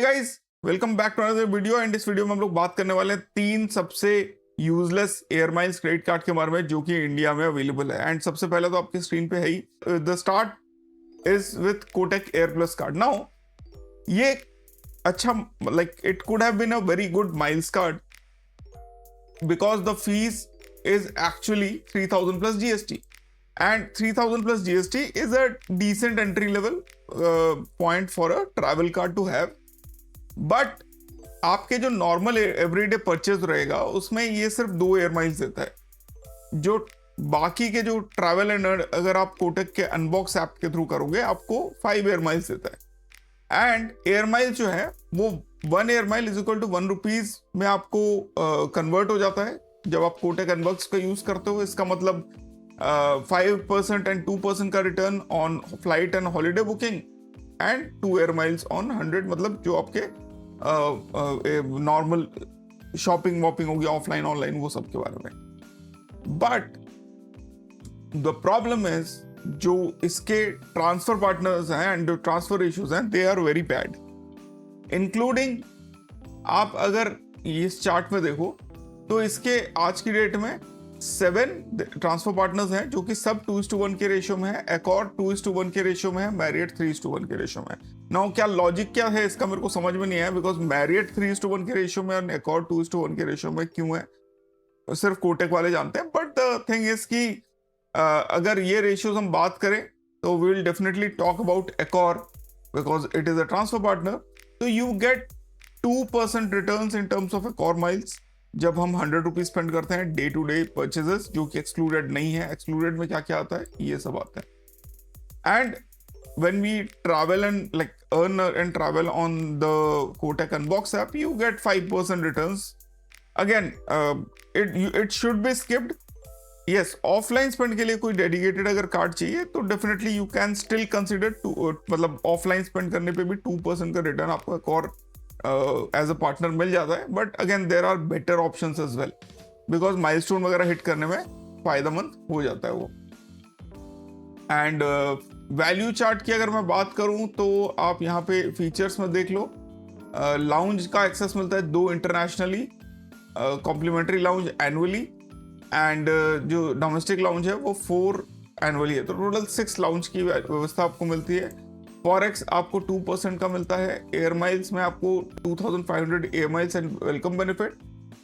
Guys, welcome back to another video. And इस video में हम लोग बात करने वाले हैं 3 सबसे useless air miles credit card के बारे में जो कि इंडिया में अवेलेबल है। एंड सबसे पहले तो आपकी स्क्रीन पे है ही, the start is with Kotak air plus card. Now ये अच्छा, like it could have been a very good miles card because the fees is actually 3000 plus GST, and 3000 plus GST is a decent entry level point for a travel card to have. But आपके जो normal everyday purchase रहेगा उसमें ये सिर्फ 2 air miles देता है। जो बाकी के जो ट्रैवल एंड अगर आप कोटक के अनबॉक्स ऐप के थ्रू करोगे आपको 5 एयर माइल्स देता है। एंड एयर माइल जो है वो 1 air mile is equal to 1 rupees में आपको कन्वर्ट हो जाता है जब आप कोटक अनबॉक्स का यूज करते हो। इसका मतलब 5% एंड 2% का return on flight and holiday booking and 2 air miles on 100, मतलब जो आपके नॉर्मल शॉपिंग वॉपिंग होगी ऑफलाइन ऑनलाइन वो सब के बारे में। बट द प्रॉब्लम इज जो इसके ट्रांसफर पार्टनर्स हैं एंड जो ट्रांसफर इश्यूज हैं they are very bad, including आप अगर इस चार्ट में देखो तो इसके आज की डेट में 7 ट्रांसफर पार्टनर्स हैं जो कि सब 2:1 के रेशियो में है, एकॉर्ड 2:1 के रेशियो में है, मैरियट 3:1 के रेशियो में है। नाउ क्या लॉजिक क्या है इसका मेरे को समझ में नहीं आया, बिकॉज मैरियट 3:1 के रेशियो में और एकॉर्ड 2:1 के रेशियो में क्यों है सिर्फ कोटक वाले जानते हैं। बट द थिंग इज कि अगर ये रेशियोज हम बात करें तो we will definitely talk about Accor because it is a transfer partner. तो you get 2% returns in terms of Accor miles जब हम 100 रुपीज स्पेंड करते हैं डे टू डे परचेजेस, जो कि एक्सक्लूडेड नहीं है। एक्सक्लूडेड में क्या क्या आता है ये सब आता है। And when we travel and like earn and travel on the Kotak Unbox app, you get 5% returns. Again, it should be skipped. Yes, offline spend के लिए कोई डेडिकेटेड अगर कार्ड चाहिए तो definitely you can still consider मतलब offline spend करने पे भी 2% का रिटर्न आपको एक और एज अ पार्टनर मिल जाता है। But again there are better options as well because milestone वगैरह हिट करने में फायदेमंद हो जाता है वो। एंड वैल्यू चार्ट की अगर मैं बात करूं तो आप यहाँ पे फीचर्स में देख लो, लाउंज का एक्सेस मिलता है 2 internationally, complimentary lounge annually, and जो डोमेस्टिक लाउंज है वो 4 एनुअली है। तो टोटल 6 लाउंज की व्यवस्था आपको मिलती है। फॉरेक्स आपको 2% का मिलता है। एयर माइल्स में आपको 2500 air miles and welcome benefit,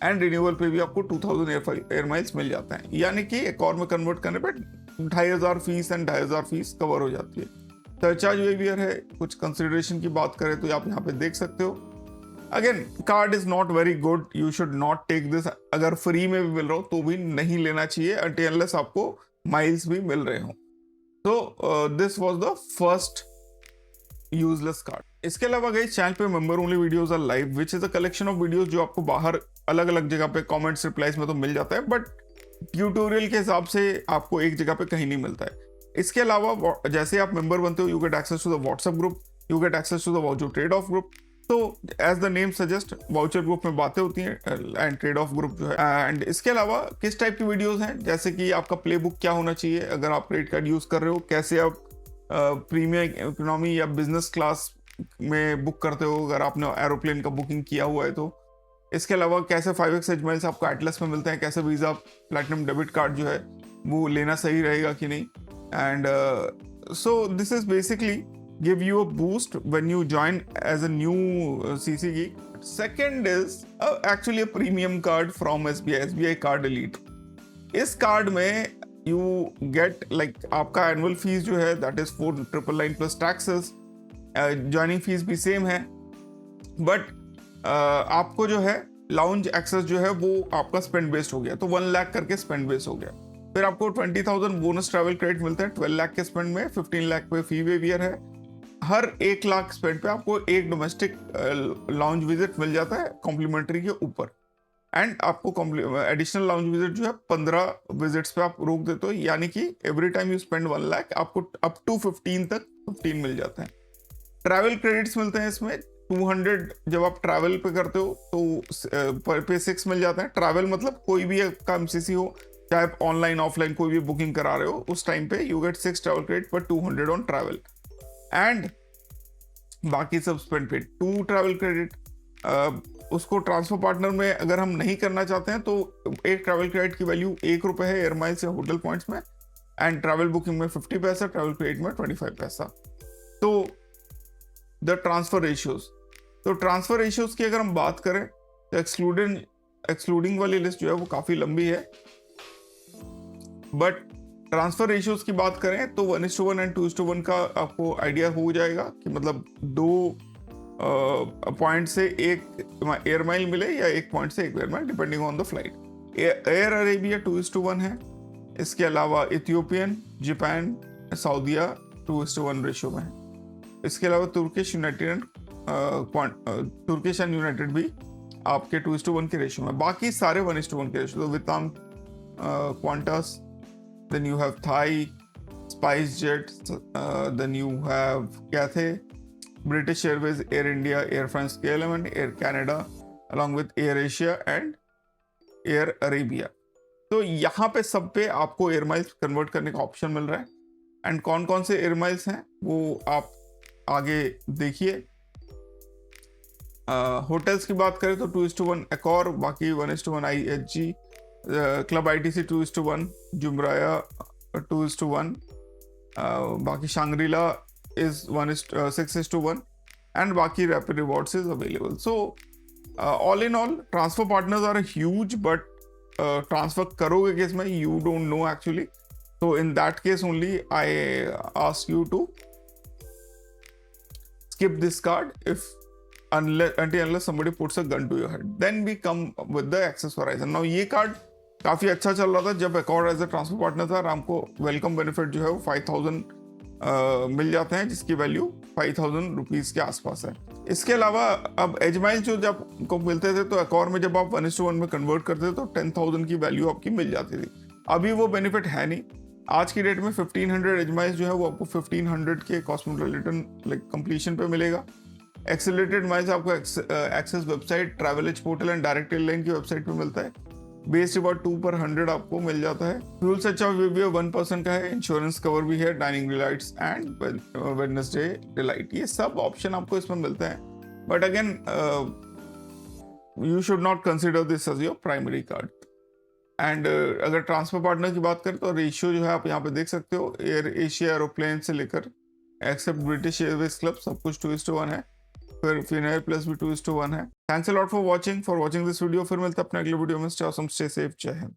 and renewal पे भी आपको 2000 एयर माइल्स मिल जाता है, यानी कि एक और में कन्वर्ट करने पे 2500 फीस एंड 2500 फीस कवर हो जाती है। सरचार्ज वेवियर है, कुछ कंसिडरेशन की बात करें तो आप यहाँ पे देख सकते हो। Again card is not very good, you should not take this. अगर फ्री में भी मिल रहा हो तो भी नहीं लेना चाहिए अनटिल आपको माइल्स भी मिल रहे हो। तो this was the first useless card. इसके अलावा गई चैनल पे member only videos are live which is a collection of videos जो आपको बाहर अलग अलग जगह पे कमेंट्स रिप्लाईज में तो मिल जाता है, बट ट्यूटोरियल के हिसाब से आपको एक जगह पे कहीं नहीं मिलता है। इसके अलावा जैसे आप मेंबर बनते हो you get access to the WhatsApp group, you get access to the voucher trade off group. तो as the name suggest voucher group में बातें होती हैं एंड ट्रेड ऑफ ग्रुप जो है। एंड इसके अलावा किस टाइप की वीडियोस हैं, जैसे कि आपका प्ले बुक क्या होना चाहिए अगर आप क्रेडिट कार्ड यूज कर रहे हो, कैसे आप प्रीमियम इकोनॉमी या बिजनेस क्लास में बुक करते हो अगर आपने एरोप्लेन का बुकिंग किया हुआ है तो। इसके अलावा कैसे 5x एज माइल्स आपको एटलस में मिलते हैं, कैसे वीजा प्लैटिनम डेबिट कार्ड जो है वो लेना सही रहेगा कि नहीं। And so this is basically give you a boost when you join as a new CC geek. Second is actually a premium card from SBI Card Elite. इस card में you get like आपका annual fees जो है that is 4,999 plus taxes, joining fees भी same है, but आपको जो है लाउंज एक्सेस जो है वो आपका स्पेंड बेस्ड हो गया, तो 1 लाख करके स्पेंड बेस्ड हो गया। फिर आपको 20,000 बोनस ट्रैवल क्रेडिट मिलता है 12 लाख के स्पेंड में, 15 लाख पे फी वेवियर है। हर 1 लाख स्पेंड पे आपको एक डोमेस्टिक लाउंज विजिट मिल जाता है कॉम्प्लीमेंट्री के ऊपर, एंड आपको एडिशनल लाउंज विजिट जो है 15 विजिट्स पे आप रोक देते हो, यानी कि every time you spend 1 lakh आपको अप टू 15 तक 15 मिल जाते हैं। ट्रैवल क्रेडिट्स मिलते हैं इसमें 200 जब आप ट्रैवल पे करते हो तो पर पे 6 मिल जाते हैं। ट्रैवल मतलब कोई भी आपका एमसीसी हो, चाहे आप ऑनलाइन ऑफलाइन कोई भी बुकिंग करा रहे हो, उस टाइम पे यू गेट 6 ट्रैवल क्रेडिट पर 200 ऑन ट्रैवल। एंड बाकी सब स्पेंड पे। 2 ट्रैवल क्रेडिट, उसको ट्रांसफर पार्टनर में अगर हम नहीं करना चाहते हैं तो एक ट्रैवल क्रेडिट की वैल्यू ₹1 है एयर माइल्स या होटल पॉइंट्स में, एंड ट्रैवल बुकिंग में 50 पैसा, ट्रैवल क्रेडिट में 25 पैसा। तो द ट्रांसफर रेशियोज, तो ट्रांसफर रेशियोज की अगर हम बात करें तो एक्सक्लूडिंग वाली लिस्ट जो है वो काफी लंबी है, बट ट्रांसफर रेशियोज की बात करें तो 1:1 एंड 2:1 का आपको आइडिया हो जाएगा कि मतलब 2 पॉइंट से एक एयर माइल मिले या 1 पॉइंट से 1 air mile, depending on the flight. Air Arabia 2:1 है। इसके अलावा इथियोपियन, जापान, सऊदीया 2:1 रेशियो में है। इसके अलावा तुर्किश एंड यूनाइटेड भी आपके 2:1 के रेशियो में। बाकी सारे 1:1 के रेशियो, तो Vietnam, Qantas, then you have Thai, SpiceJet, then you have Cathay, British Airways, Air India, Air France KLM, Air Canada, along with Air Asia and Air Arabia। तो यहाँ पे सब पे आपको एयर माइल्स कन्वर्ट करने का option मिल रहा है, एंड कौन कौन से एयर माइल्स हैं वो आप आगे देखिए। होटल्स की बात करें तो 2:1 एकॉर, बाकी 1:1 IHG, क्लब ITC 2:1, जुमराया 2:1, बाकी शांग्रीला is 6:1, and बाकी rapid rewards is available. So all in all transfer partners are huge, but transfer करोगे केस में you don't know actually, so in that case only I ask you to skip this card unless somebody puts a gun to your head, then we come with the Access Horizon। now ये card काफी अच्छा चल रहा था जब Accord as a transfer partner था, और हमको वेलकम बेनिफिट जो है वो 5,000 मिल जाते हैं, जिसकी वैल्यू 5,000 रुपीज के आसपास है। इसके अलावा अब एज माइल जो जब को मिलते थे तो एकॉर्ड में जब आप 1:1 में कन्वर्ट करते थे तो 10,000 की वैल्यू आपकी मिल जाती थी। अभी वो बेनिफिट है नहीं। आज की डेट में 1500 एज माइल्स जो है वो आपको 1500 के कॉस्मोपॉलिटन कंप्लीशन पे मिलेगा। एक्सेलरेटेड माइल्स आपको access website, travel edge portal and direct airline की वेबसाइट पे मिलता है। बेस रिवॉर्ड 2/100 आपको मिल जाता है। फ्यूल सरचार्ज भी 1% का है। इंश्योरेंस कवर भी है, dining delights and Wednesday delight, ये सब ऑप्शन आपको इसमें मिलते हैं। But again you should not consider this as your primary card. And अगर ट्रांसफर पार्टनर की बात करें तो रेशियो जो है आप यहाँ पे देख सकते हो, एयर एशिया एरोप्लेन से लेकर एक्सेप्ट ब्रिटिश एयरवेज क्लब सब कुछ 2:1 है। फिर फिनायर प्लस भी 2:1 है। Thanks a lot for watching this video. फिर मिलते हैं अपने अगले वीडियो में। स्टे ऑसम, स्टे सेफ, जय हिंद।